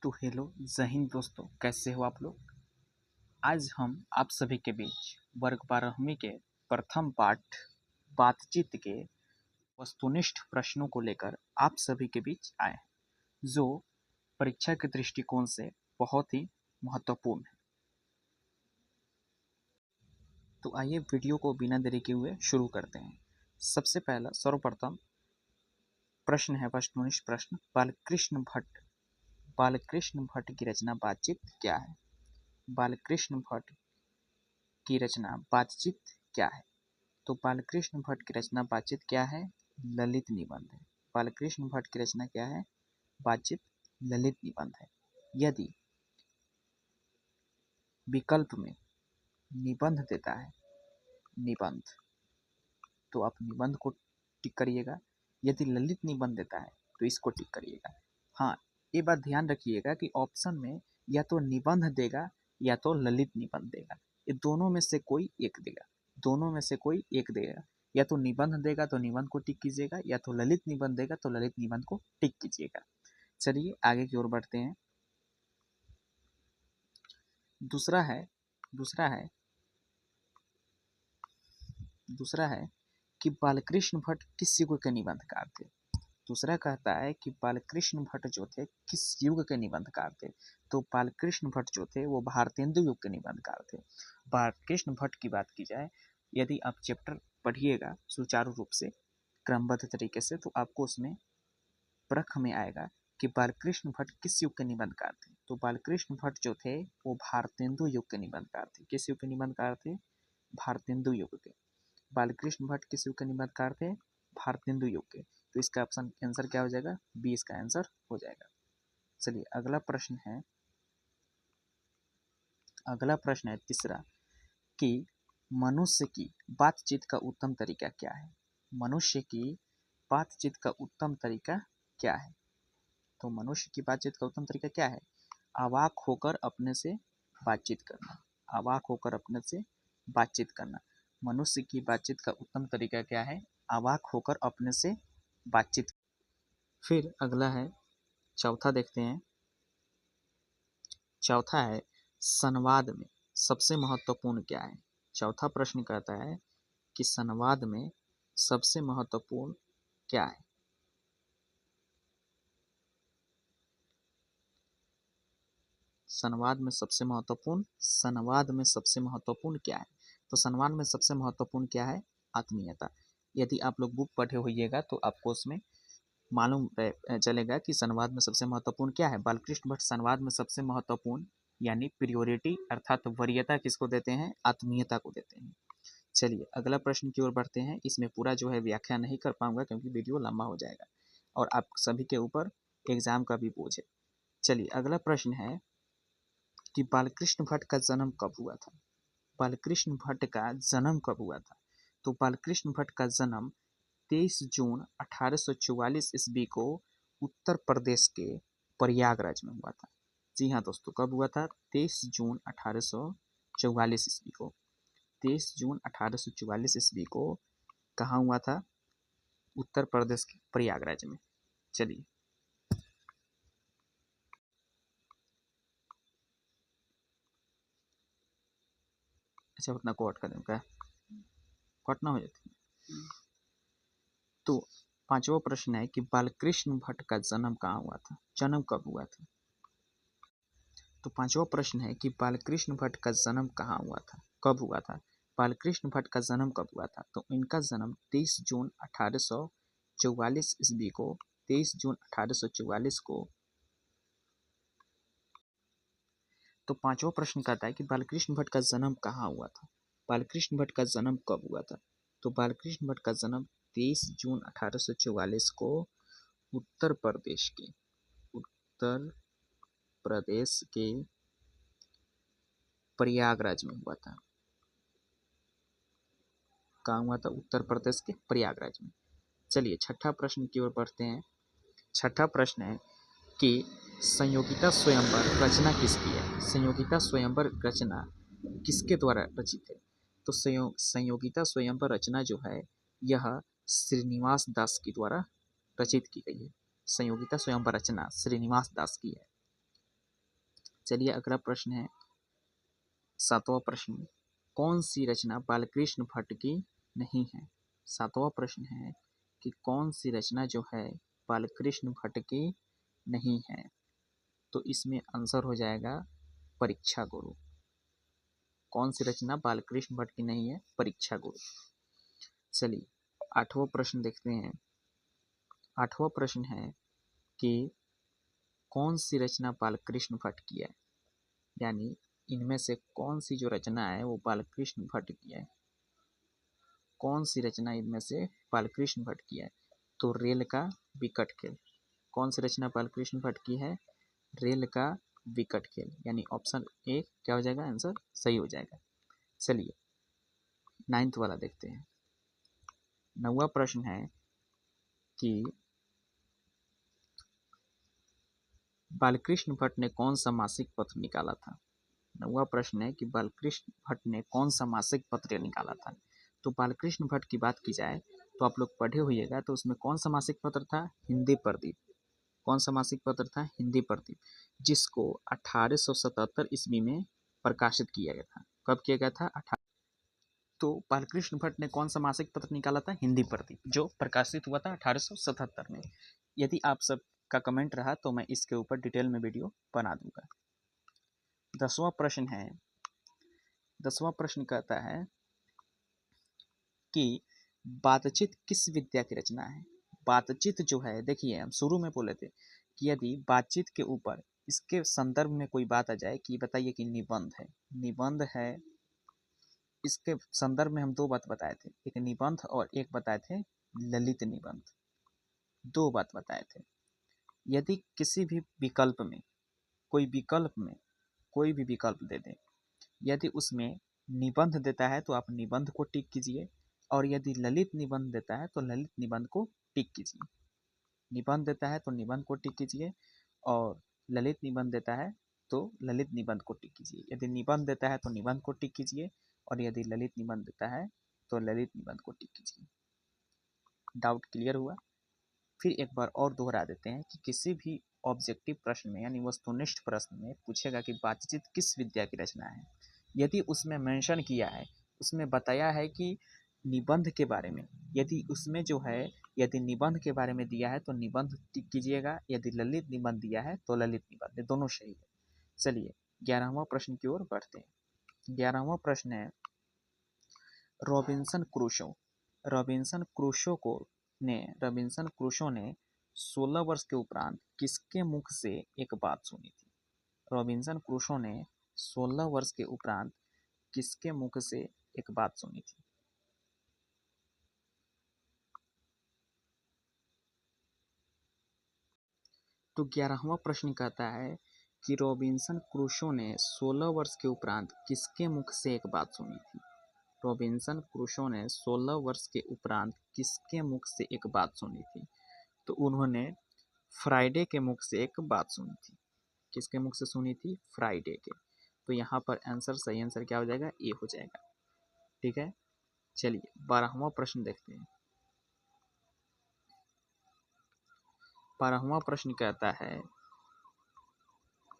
तो हेलो जय हिंद दोस्तों, कैसे हो आप लोग। आज हम आप सभी के बीच वर्ग 12वीं के प्रथम पाठ बातचीत के वस्तुनिष्ठ प्रश्नों को लेकर आप सभी के बीच आए हैं, जो परीक्षा के दृष्टिकोण से बहुत ही महत्वपूर्ण है। तो आइए वीडियो को बिना देरी के हुए शुरू करते हैं। सबसे पहला सर्वप्रथम प्रश्न है वस्तुनिष्ठ प्रश्न, बालकृष्ण भट्ट की रचना बातचीत क्या है। बालकृष्ण भट्ट की रचना बातचीत क्या है। तो बालकृष्ण भट्ट की रचना बातचीत क्या है, ललित निबंध है। बालकृष्ण भट्ट की रचना क्या है, बातचीत ललित निबंध है। यदि विकल्प में निबंध देता है निबंध, तो आप निबंध को टिक करिएगा। यदि ललित निबंध देता है तो इसको टिक करिएगा। हाँ, ये बात ध्यान रखिएगा कि ऑप्शन में या तो निबंध देगा या तो ललित निबंध देगा, ये दोनों में से कोई एक देगा। दोनों में से कोई एक देगा। या तो निबंध देगा तो निबंध को टिक कीजिएगा, या तो ललित निबंध देगा तो ललित निबंध को टिक कीजिएगा। चलिए आगे की ओर बढ़ते हैं। दूसरा है कि बालकृष्ण भट्ट किस युग के निबंधकार थे। दूसरा कहता है कि बालकृष्ण भट्ट जो थे किस युग के निबंधकार थे। तो बालकृष्ण भट्ट जो थे वो भारतेंदु युग के निबंधकार थे। बालकृष्ण भट्ट की बात की जाए, यदि आप चैप्टर पढ़िएगा सुचारू रूप से क्रमबद्ध तरीके से, तो आपको उसमें परख में आएगा कि बालकृष्ण भट्ट किस युग के निबंधकार थे। तो बालकृष्ण भट्ट जो थे वो भारतेंदु युग के निबंधकार थे। किस युग के निबंधकार थे, भारतेंदु युग के। बालकृष्ण भट्ट किस युग के निबंधकार थे, भारतेंदु युग के। तो इसका ऑप्शन आंसर क्या हो जाएगा, बी इसका आंसर हो जाएगा। चलिए अगला प्रश्न है तीसरा, कि मनुष्य की बातचीत का उत्तम तरीका क्या है। मनुष्य की बातचीत का उत्तम तरीका क्या है। तो मनुष्य की बातचीत का उत्तम तरीका क्या है, अवाक होकर अपने से बातचीत करना। अवाक होकर अपने से बातचीत करना। मनुष्य की बातचीत का उत्तम तरीका क्या है, अवाक होकर अपने से बातचीत। फिर अगला है चौथा, देखते हैं। चौथा है संवाद में सबसे महत्वपूर्ण क्या है। चौथा प्रश्न कहता है कि संवाद में सबसे महत्वपूर्ण क्या है। संवाद में सबसे महत्वपूर्ण क्या है। तो संवाद में सबसे महत्वपूर्ण क्या है, आत्मीयता। यदि आप लोग बुक पढ़े होइएगा तो आपको उसमें मालूम चलेगा कि संवाद में सबसे महत्वपूर्ण क्या है। बालकृष्ण भट्ट संवाद में सबसे महत्वपूर्ण यानी प्रियोरिटी अर्थात वरीयता किसको देते हैं, आत्मीयता को देते हैं। चलिए अगला प्रश्न की ओर बढ़ते हैं। इसमें पूरा जो है व्याख्या नहीं कर पाऊंगा क्योंकि वीडियो लंबा हो जाएगा और आप सभी के ऊपर एग्जाम का भी बोझ है। चलिए अगला प्रश्न है कि बालकृष्ण भट्ट का जन्म कब हुआ था। बालकृष्ण भट्ट का जन्म कब हुआ था। तो बालकृष्ण भट्ट का जन्म 23 जून 1844 ईस्वी को उत्तर प्रदेश के प्रयागराज में हुआ था। जी हाँ दोस्तों, कब हुआ था, 23 जून 1844 ईस्वी को। 23 जून 1844 ईस्वी को कहाँ हुआ था, उत्तर प्रदेश के प्रयागराज में। चलिए अच्छा, उतना कोट कर दूँ क्या, कटना हो जाती है। तो पांचवा प्रश्न है कि बालकृष्ण भट्ट का जन्म कहाँ हुआ था, जन्म कब हुआ था। तो पांचवा प्रश्न है कि बालकृष्ण भट्ट का जन्म कहाँ हुआ था, कब हुआ था। बालकृष्ण भट्ट का जन्म कब हुआ था। तो इनका जन्म 23 जून 1844 ईस्वी को, 23 जून 1844 को। तो पांचवा प्रश्न कहता है कि बालकृष्ण भट्ट का जन्म कहाँ हुआ था, बालकृष्ण भट्ट का जन्म कब हुआ था। तो बालकृष्ण भट्ट का जन्म 23 जून 1844 को उत्तर प्रदेश के प्रयागराज में हुआ था। कहाँ हुआ था, उत्तर प्रदेश के प्रयागराज में। चलिए छठा प्रश्न की ओर बढ़ते हैं। छठा प्रश्न है कि संयोगिता स्वयंवर रचना किसकी है। संयोगिता स्वयंवर रचना किसके द्वारा रचित है। तो संयोगिता स्वयंवर रचना जो है यह श्रीनिवास दास के द्वारा रचित की गई है। संयोगिता स्वयंवर रचना श्रीनिवास दास की है। चलिए अगला प्रश्न है 7वां प्रश्न, कौन सी रचना बालकृष्ण भट्ट की नहीं है। 7वां प्रश्न है कि कौन सी रचना जो है बालकृष्ण भट्ट की नहीं है। तो इसमें आंसर हो जाएगा परीक्षा गुरु। कौन सी रचना बालकृष्ण भट्ट की नहीं है, परीक्षा गुरु। चलिए 8वां प्रश्न देखते हैं। 8वां प्रश्न है कि कौन सी रचना बालकृष्ण भट्ट की है, यानी इनमें से कौन सी जो रचना है वो बालकृष्ण भट्ट की है। कौन सी रचना इनमें से बालकृष्ण भट्ट की है। तो रेल का विकट खेल। कौन सी रचना बालकृष्ण भट्ट की है, रेल का विकट खेल, यानी ऑप्शन ए क्या हो जाएगा, आंसर सही हो जाएगा। चलिए 9th वाला देखते हैं। 9वां प्रश्न है कि बालकृष्ण भट्ट ने कौन सा मासिक पत्र निकाला था। 9वां प्रश्न है कि बालकृष्ण भट्ट ने कौन सा मासिक पत्र निकाला था। तो बालकृष्ण भट्ट की बात की जाए तो आप लोग पढ़े होइएगा, तो उसमें कौन सा मासिक पत्र था, हिंदी प्रदीप। कौन सा मासिक पत्र था, हिंदी प्रदीप, जिसको 1877 ईस्वी में प्रकाशित किया गया था। कब किया गया था, तो बालकृष्ण भट्ट ने कौन सा मासिक पत्र निकाला था, हिंदी प्रदीप, जो प्रकाशित हुआ था 1877 में। यदि आप सब का कमेंट रहा तो मैं इसके ऊपर डिटेल में वीडियो बना दूंगा। 10वां प्रश्न है। 10वां प्रश्न कहता है कि बातचीत किस विद्या की रचना है। बातचीत जो है, देखिए हम शुरू में बोले थे कि यदि बातचीत के ऊपर इसके संदर्भ में कोई बात आ जाए कि बताइए कि निबंध है, निबंध है, इसके संदर्भ में हम दो बात बताए थे, एक निबंध और एक बताए थे ललित निबंध। दो बात बताए थे। यदि किसी भी विकल्प में कोई भी विकल्प दे दे, यदि उसमें निबंध देता है तो आप निबंध को टिक कीजिए, और यदि ललित निबंध देता है तो ललित निबंध को टिक कीजिए। निबंध देता है तो निबंध को टिक कीजिए, और ललित निबंध देता है तो ललित निबंध को टिक कीजिए। यदि निबंध देता है तो निबंध को टिक कीजिए, और यदि ललित निबंध देता है तो ललित निबंध को टिक कीजिए। डाउट क्लियर हुआ। फिर एक बार और दोहरा देते हैं कि किसी भी ऑब्जेक्टिव प्रश्न में यानी वस्तुनिष्ठ प्रश्न में पूछेगा कि बातचीत किस विद्या की रचना है। यदि उसमें मेंशन किया है, उसमें बताया है कि निबंध के बारे में, यदि उसमें जो है यदि निबंध के बारे में दिया है तो निबंध टिक कीजिएगा, यदि ललित निबंध दिया है तो ललित निबंध, दोनों सही है। चलिए 11वां प्रश्न की ओर बढ़ते हैं। 11वां प्रश्न है रॉबिन्सन क्रूसो। रॉबिन्सन क्रूसो ने 16 वर्ष के उपरांत किसके मुख से एक बात सुनी थी। रॉबिन्सन क्रूसो ने 16 वर्ष के उपरांत किसके मुख से एक बात सुनी थी। तो 11वां प्रश्न कहता है कि रॉबिन्सन क्रूसो ने 16 वर्ष के उपरांत किसके मुख से एक बात सुनी थी। रॉबिन्सन क्रूसो ने 16 वर्ष के उपरांत किसके मुख से एक बात सुनी थी। तो उन्होंने फ्राइडे के मुख से एक बात सुनी थी। किसके मुख से सुनी थी, फ्राइडे के। तो यहाँ पर आंसर, सही आंसर क्या हो जाएगा, ए हो जाएगा। ठीक है। चलिए 12वां प्रश्न देखते हैं। 12वां प्रश्न कहता है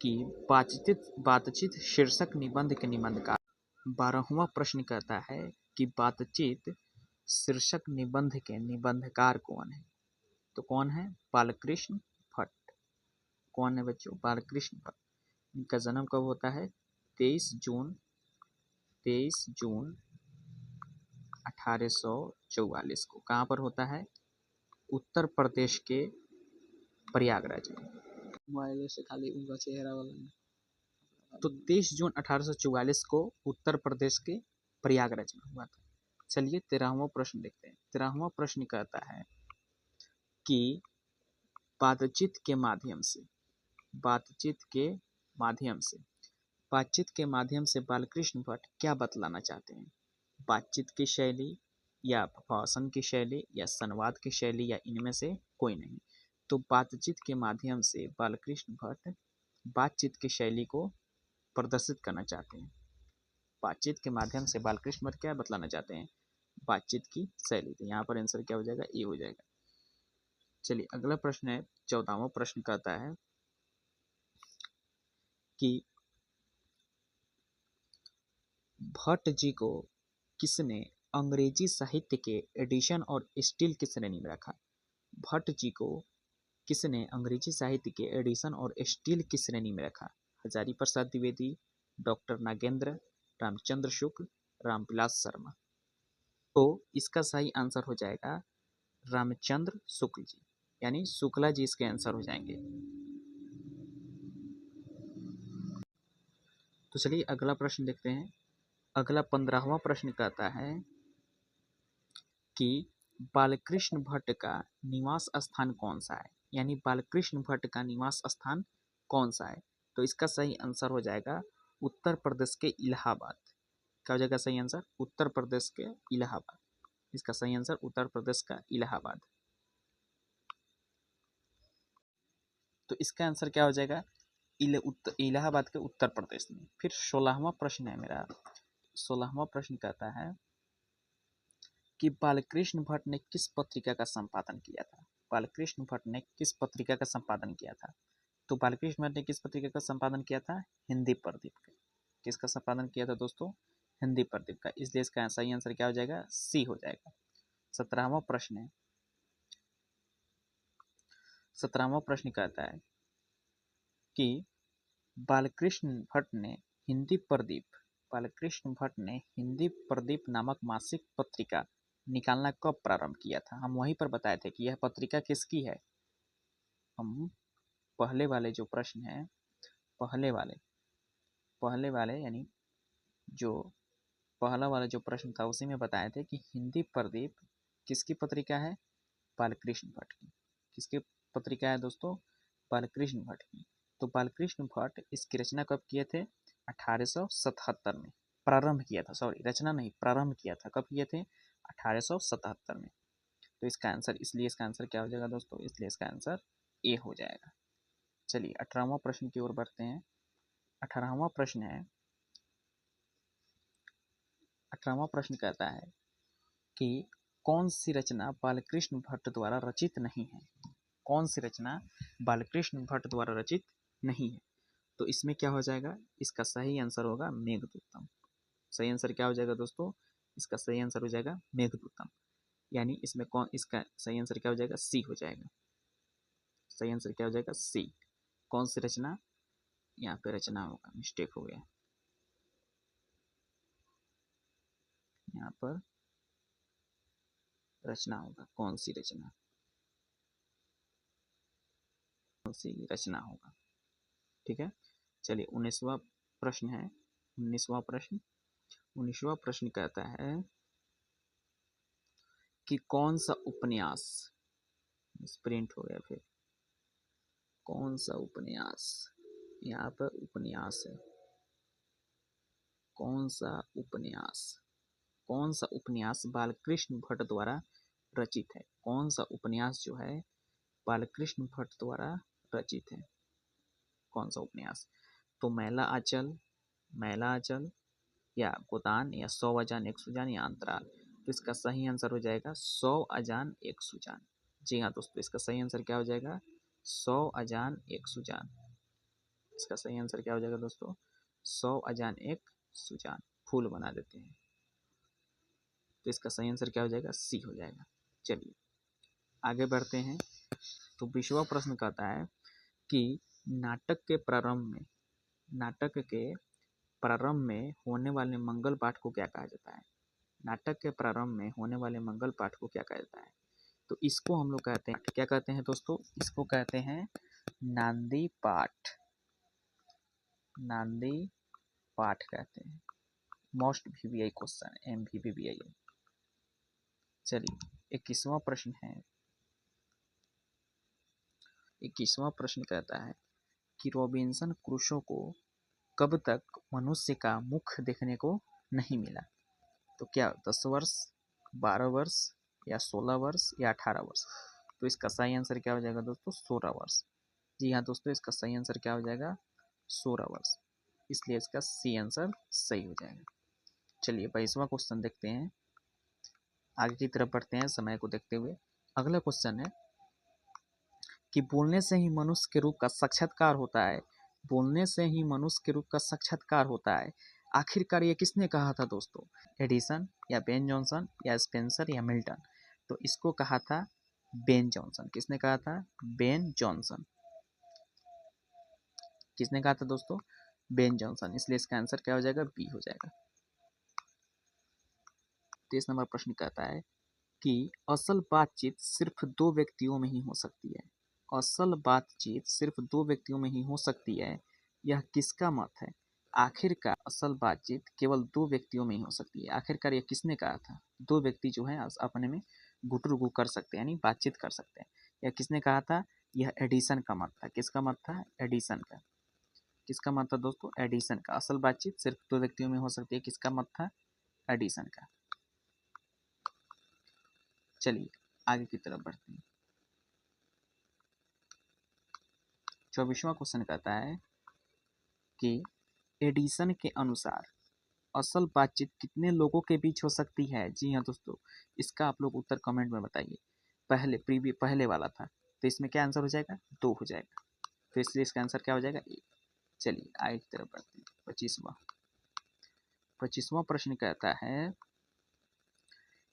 कि बातचीत शीर्षक निबंध के निबंधकार। 12वां प्रश्न कहता है कि बातचीत शीर्षक निबंध के निबंधकार कौन है। तो कौन है, बालकृष्ण भट्ट। कौन है बच्चों, बालकृष्ण भट्ट। इनका जन्म कब होता है, 23 जून 1844 को। कहाँ पर होता है, उत्तर प्रदेश के प्रयागराज में। मोबाइल से खाली उनका चेहरा वाला। तो 23 जून 1844 को उत्तर प्रदेश के प्रयागराज में हुआ था। चलिए 13वां प्रश्न देखते हैं। 13वां प्रश्न कहता है कि बातचीत के माध्यम से बालकृष्ण भट्ट क्या बतलाना चाहते हैं। बातचीत की शैली, या भाषण की शैली, या संवाद की शैली, या इनमें से कोई नहीं। तो बातचीत के माध्यम से बालकृष्ण भट्ट बातचीत की शैली को प्रदर्शित करना चाहते हैं। बातचीत के माध्यम से बालकृष्ण भट्ट क्या बतलाना चाहते हैं, बातचीत की शैली। तो यहाँ पर आंसर क्या हो जाएगा, ए हो जाएगा। चलिए अगला प्रश्न है 14वां प्रश्न कहता है कि भट्ट जी को किसने अंग्रेजी साहित्य के एडिशन और स्टील की श्रेणी में रखा? भट्ट जी को किसने अंग्रेजी साहित्य के एडिशन और स्टील की श्रेणी में रखा? हजारी प्रसाद द्विवेदी, डॉक्टर नागेंद्र, रामचंद्र शुक्ल, रामविलास शर्मा। तो इसका सही आंसर हो जाएगा रामचंद्र शुक्ल जी, यानी शुक्ला जी इसके आंसर हो जाएंगे। तो चलिए अगला प्रश्न देखते हैं। अगला 15वां प्रश्न कहता है कि बालकृष्ण भट्ट का निवास स्थान कौन सा है? यानी बालकृष्ण भट्ट का निवास स्थान कौन सा है? तो इसका सही आंसर हो जाएगा उत्तर प्रदेश के इलाहाबाद। क्या हो जाएगा सही आंसर? उत्तर प्रदेश के इलाहाबाद। इसका सही आंसर उत्तर प्रदेश का इलाहाबाद। तो इसका आंसर क्या हो जाएगा? इलाहाबाद के उत्तर प्रदेश में। फिर 16वां प्रश्न है मेरा। 16वां प्रश्न कहता है कि बालकृष्ण भट्ट ने किस पत्रिका का संपादन किया था? बालकृष्ण भट्ट ने किस पत्रिका का संपादन किया था? तो बालकृष्ण भट्ट ने किस पत्रिका का संपादन किया था? हिंदी प्रदीप का। किसका संपादन किया था दोस्तों? हिंदी प्रदीप का। इसलिए इसका सही आंसर क्या हो जाएगा? सी हो जाएगा। 17वां प्रश्न है। 17वां प्रश्न कहता है कि बालकृष्ण भट्ट ने हिंदी प्रदीप बालकृष्ण भट्ट ने हिंदी प्रदीप नामक मासिक पत्रिका निकालना कब प्रारंभ किया था? हम वहीं पर बताए थे कि यह पत्रिका किसकी है। हम पहले वाले जो प्रश्न है, पहले वाले यानी जो पहला वाला जो प्रश्न था उसी में बताए थे कि हिंदी प्रदीप किसकी पत्रिका है? बालकृष्ण भट्ट की। किसकी पत्रिका है दोस्तों? बालकृष्ण भट्ट की। तो बालकृष्ण भट्ट इसकी रचना कब किए थे? 1877 में प्रारंभ किया था। सॉरी, रचना नहीं, प्रारंभ किया था। कब किए थे? 1877 में। तो इसका आंसर, इसलिए इसका आंसर क्या हो जाएगा दोस्तों? इसलिए इसका आंसर ए हो जाएगा। चलिए 18वां प्रश्न की ओर बढ़ते हैं। 18वां प्रश्न है, 18वां प्रश्न कहता है कि कौन सी रचना बालकृष्ण भट्ट द्वारा रचित नहीं है? कौन सी रचना बालकृष्ण भट्ट द्वारा रचित नहीं है? तो इसमें क्या हो जाएगा? इसका सही आंसर होगा मेघदूतम। सही आंसर क्या हो जाएगा दोस्तों? इसका सही आंसर हो जाएगा मेघदूतम। यानी इसमें कौन, इसका सही आंसर क्या हो जाएगा? सी हो जाएगा। सही आंसर क्या हो जाएगा? सी। कौन सी रचना? यहाँ पे रचना होगा, मिस्टेक हो गया। यहाँ पर रचना होगा। कौन सी रचना? कौन सी रचना होगा? ठीक है। चलिए 19वां प्रश्न है। 19वां प्रश्न 19वां प्रश्न कहता है कि कौन सा उपन्यास, प्रिंट हो गया फिर, कौन सा उपन्यास, यहाँ पर उपन्यास है, कौन सा उपन्यास, कौन सा उपन्यास बालकृष्ण भट्ट द्वारा रचित है? कौन सा उपन्यास जो है बालकृष्ण भट्ट द्वारा रचित है? कौन सा उपन्यास? तो मैला आंचल या गोदान या 100 अजान एक सुजान या अंतराल। तो इसका सही आंसर हो जाएगा 100 अजान एक सुजान। जी हाँ दोस्तों, इसका सही आंसर क्या हो जाएगा? 100 अजान एक सुजान। इसका सही आंसर क्या हो जाएगा दोस्तों? 100 अजान एक सुजान। फूल बना देते हैं। तो इसका सही आंसर क्या हो जाएगा? सी हो जाएगा। चलिए आगे बढ़ते हैं। तो 20वां प्रश्न कहता है कि नाटक के प्रारंभ में होने वाले मंगल पाठ को क्या कहा जाता है? नाटक के प्रारंभ में होने वाले मंगल पाठ को क्या कहा जाता है? तो इसको हम लोग कहते हैं, क्या कहते हैं दोस्तों? इसको कहते हैं नांदी पाठ। नांदी पाठ कहते हैं। Most VBI question, MVBBI। चलिए 21वां प्रश्न है। 21वां प्रश्न कहता है कि रॉबिन्सन क्रूसो को कब तक मनुष्य का मुख देखने को नहीं मिला? तो क्या 10 वर्ष, 12 वर्ष या 16 वर्ष या 18 वर्ष? तो इसका सही आंसर क्या हो जाएगा दोस्तों? 16 वर्ष। जी हाँ दोस्तों, इसका सही आंसर क्या हो जाएगा? 16 वर्ष। इसलिए इसका सी आंसर सही हो जाएगा। चलिए 22वां क्वेश्चन देखते हैं। आगे की तरफ बढ़ते हैं समय को देखते हुए। अगला क्वेश्चन है कि बोलने से ही मनुष्य के रूप का साक्षात्कार होता है। बोलने से ही मनुष्य के रूप का साक्षात्कार होता है। आखिरकार ये किसने कहा था दोस्तों? एडिसन या बेन जॉनसन या स्पेंसर या मिल्टन? तो इसको कहा था बेन जॉनसन। किसने कहा था? Ben Jonson. किसने कहा था दोस्तों? Ben Jonson. इसलिए इसका आंसर क्या हो जाएगा? बी हो जाएगा। 23 नंबर प्रश्न कहता है कि असल बातचीत सिर्फ दो व्यक्तियों में ही हो सकती है। असल बातचीत सिर्फ दो व्यक्तियों में ही हो सकती है, यह किसका मत है? आखिरकार असल बातचीत केवल दो व्यक्तियों में ही हो सकती है। आखिरकार यह किसने कहा था? दो व्यक्ति जो है अपने में गुटरगु कर सकते हैं, यानी बातचीत कर सकते हैं। यह किसने कहा था? यह एडिसन का मत था। किसका मत था? एडिसन का। किसका मत था दोस्तों? एडिसन का। असल बातचीत सिर्फ दो व्यक्तियों में हो सकती है, किसका मत था? एडिसन का। चलिए आगे की तरफ बढ़ते हैं। 24वां क्वेश्चन कहता है कि एडिसन के अनुसार असल बातचीत कितने लोगों के बीच हो सकती है? जी हाँ दोस्तों, इसका आप लोग उत्तर कमेंट में बताइए। पहले वाला था, तो इसमें क्या आंसर हो जाएगा? 2 हो जाएगा। तो इसलिए इसका आंसर क्या हो जाएगा? 1। चलिए आगे की तरफ बढ़ते हैं। 25वां प्रश्न कहता है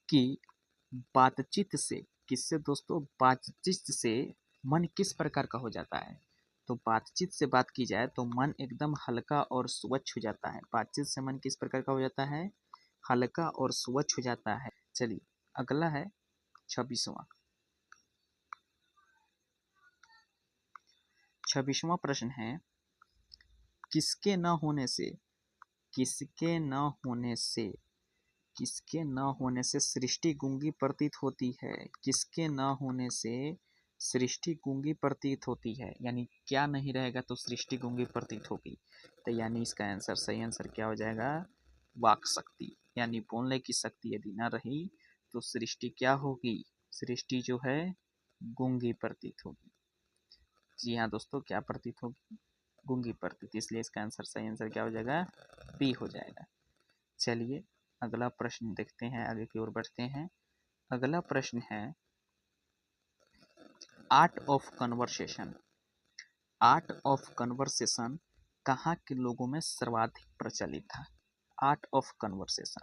कि बातचीत से, किससे दोस्तों? बातचीत से मन किस प्रकार का हो जाता है? तो बातचीत से बात की जाए तो मन एकदम हल्का और स्वच्छ हो जाता है। बातचीत से मन किस प्रकार का हो जाता है? हल्का और स्वच्छ हो जाता है। चलिए अगला है 26वां। 26वां प्रश्न है, किसके न होने से, किसके न होने से, किसके न होने से सृष्टि गूंगी प्रतीत होती है? किसके न होने से सृष्टि गूंगी प्रतीत होती है? यानी क्या नहीं रहेगा तो सृष्टि गूंगी प्रतीत होगी। तो यानी इसका आंसर, सही आंसर क्या हो जाएगा? वाक शक्ति। यानी बोलने की शक्ति यदि ना रही तो सृष्टि क्या होगी? सृष्टि जो है गूंगी प्रतीत होगी। जी हाँ दोस्तों, क्या प्रतीत होगी? गूंगी प्रतीत। इसलिए इसका आंसर, सही आंसर क्या हो जाएगा? बी हो जाएगा। चलिए अगला प्रश्न देखते हैं, आगे की ओर बढ़ते हैं। अगला प्रश्न है art of conversation. Art of conversation कहाँ के लोगों में सर्वाधिक प्रचलित था? Art of conversation,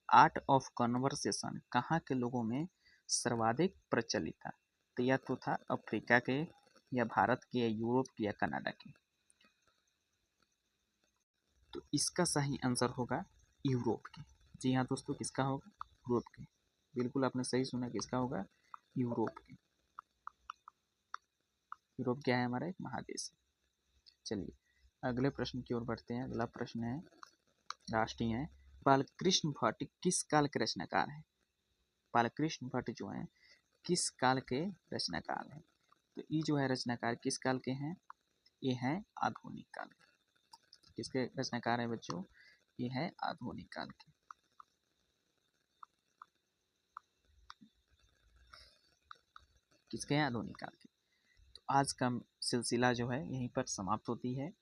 art of conversation कहाँ के लोगों में सर्वाधिक प्रचलित था? तो या तो था अफ्रीका के, या भारत के, या यूरोप के, या कनाडा के। तो इसका सही आंसर होगा यूरोप के। जी हाँ दोस्तों, किसका होगा? यूरोप के। बिल्कुल आपने सही सुना, किसका होगा? यूरोप के। यूरोप क्या है? हमारा एक महादेश है। चलिए अगले प्रश्न की ओर बढ़ते हैं। अगला प्रश्न है, राष्ट्रीय है, बालकृष्ण भट्ट किस काल के रचनाकार हैं? बालकृष्ण भट्ट जो हैं किस काल के रचनाकार हैं? तो ये जो है रचनाकार किस काल के हैं? ये हैं आधुनिक काल के। किसके रचनाकार हैं बच्चों? ये है आधुनिक काल के। किसके हैं? आधुनिक काल के। तो आज का सिलसिला जो है यहीं पर समाप्त होती है।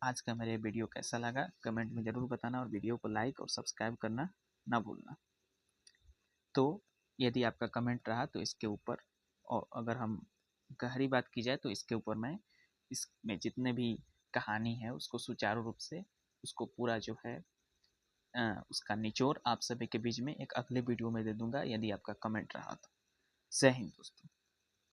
आज का मेरे वीडियो कैसा लगा कमेंट में ज़रूर बताना, और वीडियो को लाइक और सब्सक्राइब करना ना भूलना। तो यदि आपका कमेंट रहा तो इसके ऊपर, और अगर हम गहरी बात की जाए तो इसके ऊपर मैं, इसमें जितने भी कहानी है उसको सुचारू रूप से, उसको पूरा जो है उसका निचोड़ आप सभी के बीच में एक अगले वीडियो में दे दूंगा, यदि आपका कमेंट रहा तो। जय हिंद दोस्तों।